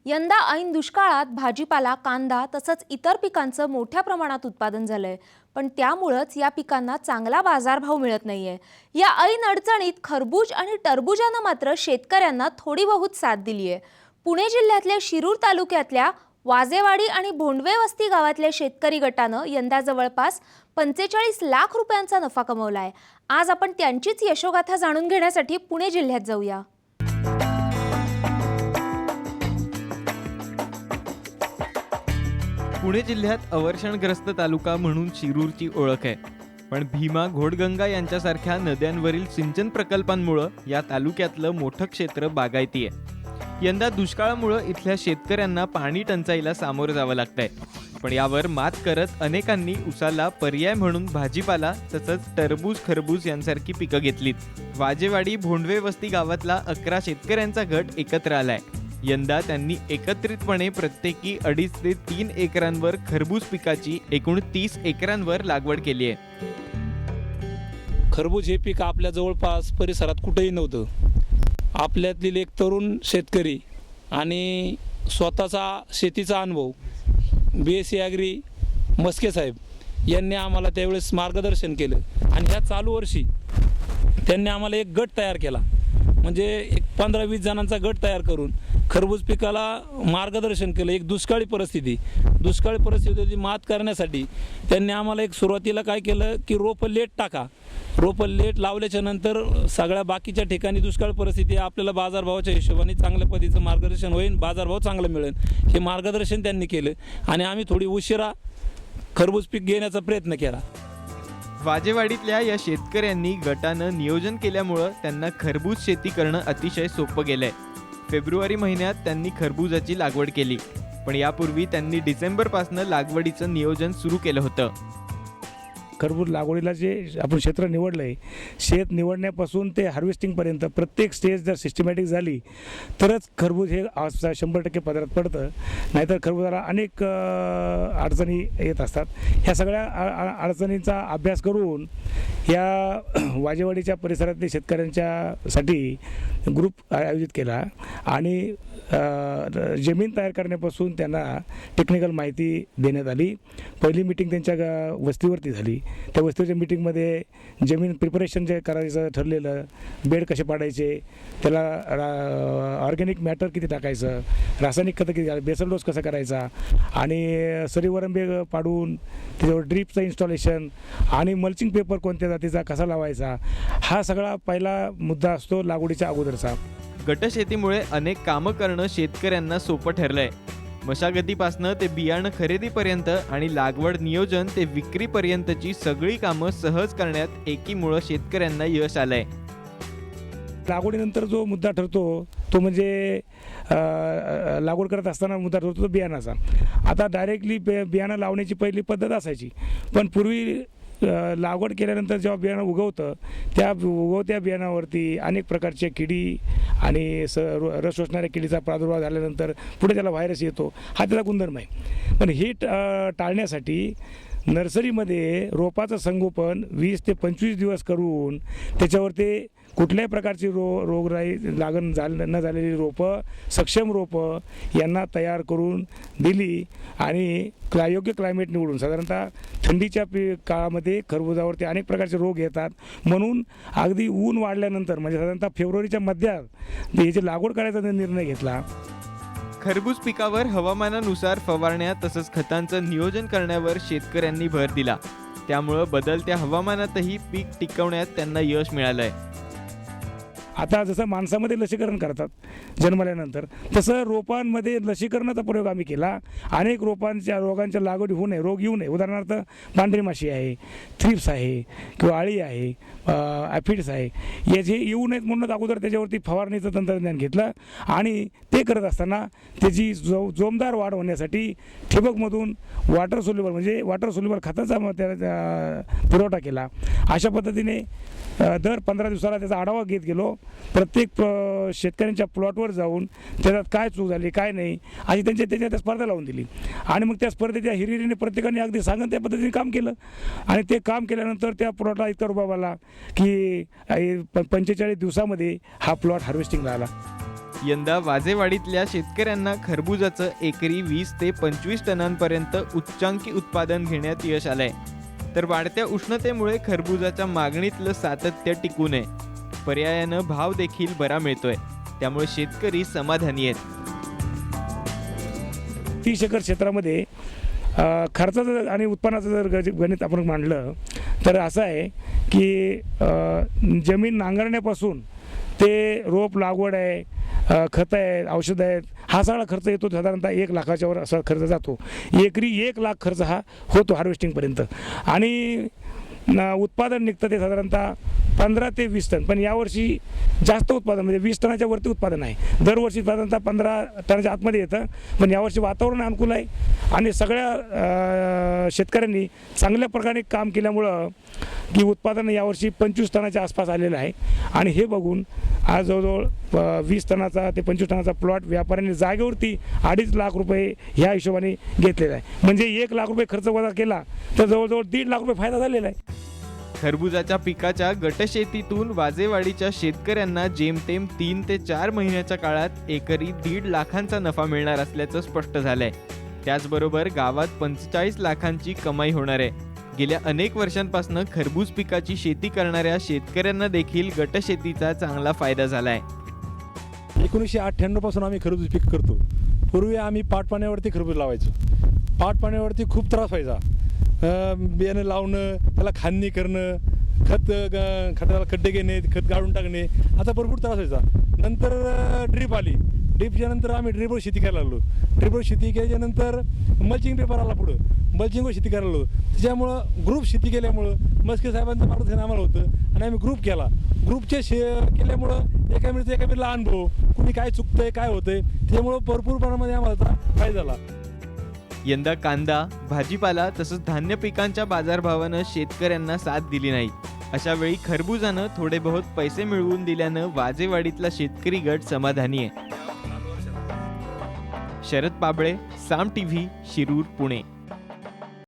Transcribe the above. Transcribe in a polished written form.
यंदा ऐन दुष्काळात भाजीपाला, कांदा तसंच इतर पिकांचं मोठ्या प्रमाणात उत्पादन झालंय, पण त्यामुळेच या पिकांना चांगला बाजारभाव मिळत नाहीये। या ऐन अडचणीत खरबूज आणि टरबूजानं मात्र शेतकऱ्यांना थोडी बहुत साथ दिलीये। पुणे जिल्ह्यातल्या शिरूर तालुक्यातल्या वाजेवाडी आणि भोंडवे वस्ती गावातल्या शेतकरी गटानं यंदा जवळपास 45 लाख रुपयांचा नफा कमवलाय। आज आपण त्यांचीच यशोगाथा जाणून घेण्यासाठी पुणे जिल्ह्यात जाऊया। पुणे जिल्ह्यात अवर्षणग्रस्त तालुका म्हणून शिरूरची ओळख आहे, पण भीमा, घोडगंगा यांच्यासारख्या नद्यांवरील सिंचन प्रकल्पांमुळे या तालुक्यातलं मोठं क्षेत्र बागायती आहे। यंदा दुष्काळामुळे इथल्या शेतकऱ्यांना पाणी टंचाईला सामोरं जावं लागतंय, पण यावर मात करत अनेकांनी उसाला पर्याय म्हणून भाजीपाला तसंच टरबूज, खरबूज यांसारखी पिकं घेतलीत। वाजेवाडी भोंडवे वस्ती गावातला 11 शेतकऱ्यांचा गट एकत्र आलाय। यंदा त्यांनी एकत्रितपणे प्रत्येकी 2.5 ते 3 एकरांवर खरबूज पिकाची एकूण 30 एकरांवर लागवड केली आहे। खरबूज हे पीक आपल्या जवळपास परिसरात कुठेही नव्हतं। आपल्यातील एक तरुण शेतकरी आणि स्वतःचा शेतीचा अनुभव BSc ॲग्री मस्के साहेब यांनी आम्हाला त्यावेळेस मार्गदर्शन केलं आणि ह्या चालू वर्षी त्यांनी आम्हाला एक गट तयार केला, म्हणजे एक 15-20 जणांचा गट तयार करून खरबूज पिकाला मार्गदर्शन केलं। एक दुष्काळी परिस्थिती मात करण्यासाठी त्यांनी आम्हाला एक सुरुवातीला काय केलं की रोपं लेट टाका, रोपं लेट लावल्याच्या नंतर सगळ्या बाकीच्या ठिकाणी दुष्काळ परिस्थिती आपल्याला बाजारभावाच्या हिशोबाने चांगल्या पद्धतीचं मार्गदर्शन होईल, बाजारभाव चांगला मिळेल हे मार्गदर्शन त्यांनी केलं आणि आम्ही थोडी उशिरा खरबूज पीक घेण्याचा प्रयत्न केला। वाजेवाडीतल्या या शेतकऱ्यांनी गटानं नियोजन केल्यामुळं त्यांना खरबूज शेती करणं अतिशय सोपं गेलंय। फेब्रुवारी महिन्यात त्यांनी खरबूजाची लागवड केली, पण यापूर्वी त्यांनी डिसेंबरपासून लागवडीचं नियोजन सुरू केलं होतं। खरबूज लागवडीला जे आपण क्षेत्र निवडलं आहे, शेत निवडण्यापासून ते हार्वेस्टिंगपर्यंत प्रत्येक स्टेज जर सिस्टमॅटिक झाली तरच खरबूज हे 100% पदरात पडतं, नाहीतर खरबूजाला अनेक अडचणी येत असतात। ह्या सगळ्या अडचणींचा अभ्यास करून या वाजेवाडीच्या परिसरातील शेतकऱ्यांच्यासाठी ग्रुप आयोजित केला आणि जमीन तयार करण्यापासून त्यांना टेक्निकल माहिती देण्यात आली। पहिली मीटिंग त्यांच्या वस्तीवरती झाली। त्या वस्तीच्या मीटिंगमध्ये जमीन प्रिपरेशन जे करायचं ठरलेलं, बेड कसे पाडायचे, त्याला ऑर्गॅनिक मॅटर किती टाकायचं, रासायनिक खतं किती, बेसल डोस कसा करायचा आणि सरीवरंबे पाडून त्याच्यावर ड्रीपचं इन्स्टॉलेशन आणि मल्चिंग पेपर कोणत्या जातीचा कसा लावायचा, हा सगळा पहिला मुद्दा असतो लागवडीच्या अगोदरचा। गटशेतीमुळे अनेक कामं करणं शेतकऱ्यांना सोपं ठरलंय। मशागतीपासनं ते बियाणं खरेदीपर्यंत आणि लागवड नियोजन ते विक्रीपर्यंतची सगळी कामं सहज करण्यात एकीमुळं शेतकऱ्यांना यश आलंय। लागवडीनंतर जो मुद्दा ठरतो तो म्हणजे लागवड करत असताना मुद्दा ठरतो तो बियाणाचा। आता डायरेक्टली बियाणं लावण्याची पहिली पद्धत असायची, पण पूर्वी लागवड केल्यानंतर जेव्हा बियाणं उगवतं त्या उगवत्या बियाणावरती अनेक प्रकारच्या किडी आणि रस शोषणाऱ्या किडीचा प्रादुर्भाव झाल्यानंतर पुढे त्याला व्हायरस येतो, हा त्याचा गुणधर्म आहे। पण हे टाळण्यासाठी नर्सरीमध्ये रोपाचं संगोपन 20 ते 25 दिवस करून त्याच्यावरती कुठल्याही प्रकारची रोगराई लागण न झालेली रोपं, सक्षम रोपं यांना तयार करून दिली आणि योग्य क्लायमेट निवडून, साधारणतः थंडीच्या काळामध्ये खरबुजावरती अनेक प्रकारचे रोग येतात, म्हणून अगदी ऊन वाढल्यानंतर म्हणजे साधारणतः फेब्रुवारीच्या मध्यात याची लागवड करायचा निर्णय घेतला। खरबूज पिकावर हवामानानुसार फवारण्या तसंच खतांचं नियोजन करण्यावर शेतकऱ्यांनी भर दिला, त्यामुळं बदलत्या हवामानातही पीक टिकवण्यात त्यांना यश मिळालंय। आता जसं माणसामध्ये लसीकरण करतात जन्मल्यानंतर, तसं रोपांमध्ये लसीकरणाचा प्रयोग आम्ही केला। अनेक रोगांच्या लागवडी होऊ नये, रोग येऊ नये, उदाहरणार्थ पांढरी माशी आहे, थ्रिप्स आहे किंवा अळी आहे, ॲफिड्स आहे, याचे येऊ नयेत म्हणून अगोदर त्याच्यावरती फवारणीचं तंत्रज्ञान घेतलं आणि ते करत असताना त्याची जोमदार वाढ होण्यासाठी ठिबकमधून वॉटर सोल्युबल खताचा पुरवठा केला। अशा पद्धतीने दर 15 दिवसाला त्याचा आढावा घेत गेलो। प्रत्येक शेतकऱ्यांच्या प्लॉटवर जाऊन त्याच्यात काय चूक झाली काय नाही अशी त्याच्या स्पर्धा लावून दिली आणि मग त्या स्पर्धेच्या हिरिरीने प्रत्येकाने अगदी सांगून त्या पद्धतीने काम केलं आणि ते काम केल्यानंतर त्या प्लॉटला इतका रुबाब आला की 45 दिवसामध्ये हा प्लॉट हार्वेस्टिंगला आला। यंदा वाजेवाडीतल्या शेतकऱ्यांना खरबुजाचं एकरी 20 ते 25 टनांपर्यंत उच्चांकी उत्पादन घेण्यात यश आलंय. तर वाढत्या उष्णतेमुळे खरबुजाच्या मागणीतलं सातत्य टिकून आहे. पर्यायानं भाव देखील बरा मिळतोय, त्यामुळे शेतकरी समाधानी आहेत. 30 एकर क्षेत्रामध्ये खर्चाचं आणि उत्पन्नाचं जर गणित आपण मांडलं तर असं आहे की जमीन नांगरण्यापासून ते रोप लागवड आहे, खतं आहेत, औषधं आहेत, हा सगळा खर्च येतो साधारणतः 1 लाखाच्या वर असा खर्च जातो. एकरी 1 लाख खर्च हा होतो हार्वेस्टिंगपर्यंत. आणि उत्पादन निघतं ते साधारणतः 15 ते 20 टन. पण यावर्षी जास्त उत्पादन म्हणजे 20 टनाच्या वरती उत्पादन आहे. दरवर्षी साधारणतः 15 टनाच्या आतमध्ये येतं. पण यावर्षी वातावरण अनुकूल आहे आणि सगळ्या शेतकऱ्यांनी चांगल्या प्रकारे काम केल्यामुळं की उत्पादन यावर्षी 25 टनाच्या आसपास आलेलं आहे. आणि हे बघून आज जवळजवळ 20 टनाचा ते 25 टनाचा प्लॉट व्यापाऱ्यांनी जागेवरती 2.5 लाख रुपये ह्या हिशोबाने घेतलेला आहे. म्हणजे 1 लाख रुपये खर्च वजा केला तर जवळजवळ 1.5 लाख रुपये फायदा झालेला आहे. खरबुजाच्या पिकाच्या गटशेतीतून वाजेवाडीच्या शेतकऱ्यांना जेमतेम 3 ते 4 महिन्याच्या काळात एकरी 1.5 लाखांचा नफा मिळणार असल्याचं स्पष्ट झालंय. त्याचबरोबर गावात 45 लाखांची कमाई होणार आहे. गेल्या अनेक वर्षांपासून खरबूज पिकाची शेती करणाऱ्या शेतकऱ्यांना देखील गटशेतीचा चांगला फायदा झालाय. 1998 पासून आम्ही खरबूज पीक करतो. पूर्वी आम्ही पाटपाण्यावरती खरबूज लावायचो. पाटपाण्यावरती खूप त्रास व्हायचा. बियाणं लावणं, त्याला खांदणी करणं, खताला खड्डे घेणे, खत गाळून टाकणे, आता भरपूर त्रास व्हायचा. नंतर ड्रीप आली. ड्रीपच्या नंतर आम्ही ड्रीपवर शेती करायला लागलो. ड्रीपवर शेती केल्याच्यानंतर मल्चिंग पेपर आला. पुढं मल्चिंगवर शेती करायला लागलो. त्याच्यामुळं ग्रुप शेती केल्यामुळं मस्के साहेबांचं मार्गदर्शन आम्हाला होतं आणि आम्ही ग्रुप केला. ग्रुपचे केल्यामुळं एका मिनिटला अनुभव, कुणी काय चुकतंय काय होतंय, त्याच्यामुळं भरपूर प्रमाणामध्ये आम्हाला फायदा झाला. यंदा कांदा, भाजीपाला तसंच धान्य पिकांच्या बाजारभावानं शेतकऱ्यांना साथ दिली नाही. अशा वेळी खरबुजानं थोडे बहुत पैसे मिळवून दिल्यानं वाजेवाडीतला शेतकरी गट समाधानी आहे. शरद पाबळे, साम टीव्ही, शिरूर, पुणे.